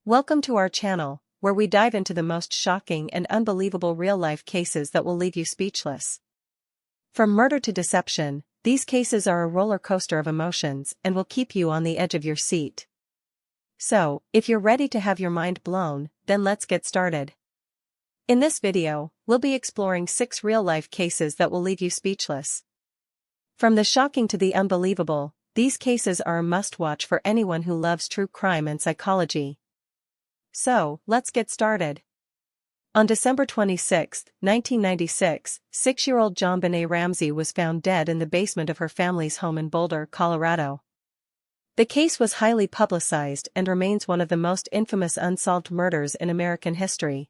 Welcome to our channel, where we dive into the most shocking and unbelievable real-life cases that will leave you speechless. From murder to deception, these cases are a roller coaster of emotions and will keep you on the edge of your seat. So, if you're ready to have your mind blown, then let's get started. In this video, we'll be exploring 6 real-life cases that will leave you speechless. From the shocking to the unbelievable, these cases are a must-watch for anyone who loves true crime and psychology. So, let's get started. On December 26, 1996, 6-year-old JonBenét Ramsey was found dead in the basement of her family's home in Boulder, Colorado. The case was highly publicized and remains one of the most infamous unsolved murders in American history.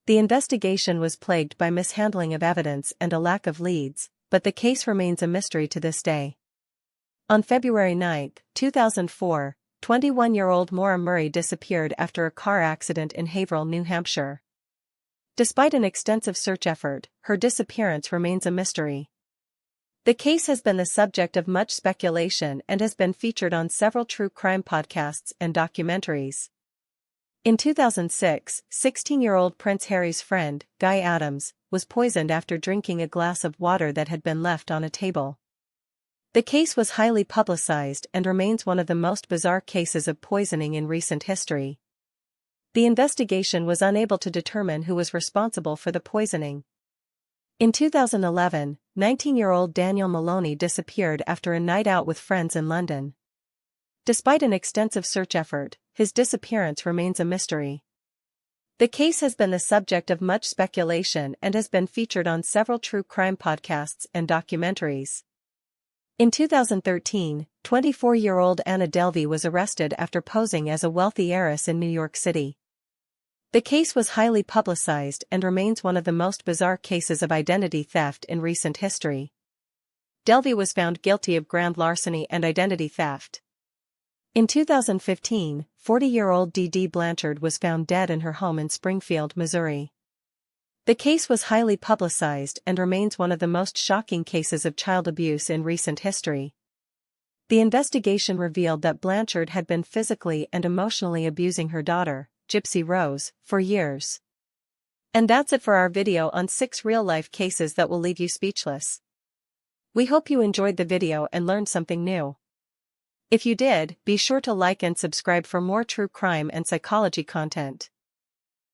The investigation was plagued by mishandling of evidence and a lack of leads, but the case remains a mystery to this day. On February 9, 2004, 21-year-old Maura Murray disappeared after a car accident in Haverhill, New Hampshire. Despite an extensive search effort, her disappearance remains a mystery. The case has been the subject of much speculation and has been featured on several true crime podcasts and documentaries. In 2006, 16-year-old Prince Harry's friend, Guy Adams, was poisoned after drinking a glass of water that had been left on a table. The case was highly publicized and remains one of the most bizarre cases of poisoning in recent history. The investigation was unable to determine who was responsible for the poisoning. In 2011, 19-year-old Daniel Maloney disappeared after a night out with friends in London. Despite an extensive search effort, his disappearance remains a mystery. The case has been the subject of much speculation and has been featured on several true crime podcasts and documentaries. In 2013, 24-year-old Anna Delvey was arrested after posing as a wealthy heiress in New York City. The case was highly publicized and remains one of the most bizarre cases of identity theft in recent history. Delvey was found guilty of grand larceny and identity theft. In 2015, 40-year-old Dee Dee Blanchard was found dead in her home in Springfield, Missouri. The case was highly publicized and remains one of the most shocking cases of child abuse in recent history. The investigation revealed that Blanchard had been physically and emotionally abusing her daughter, Gypsy Rose, for years. And that's it for our video on 6 real-life cases that will leave you speechless. We hope you enjoyed the video and learned something new. If you did, be sure to like and subscribe for more true crime and psychology content.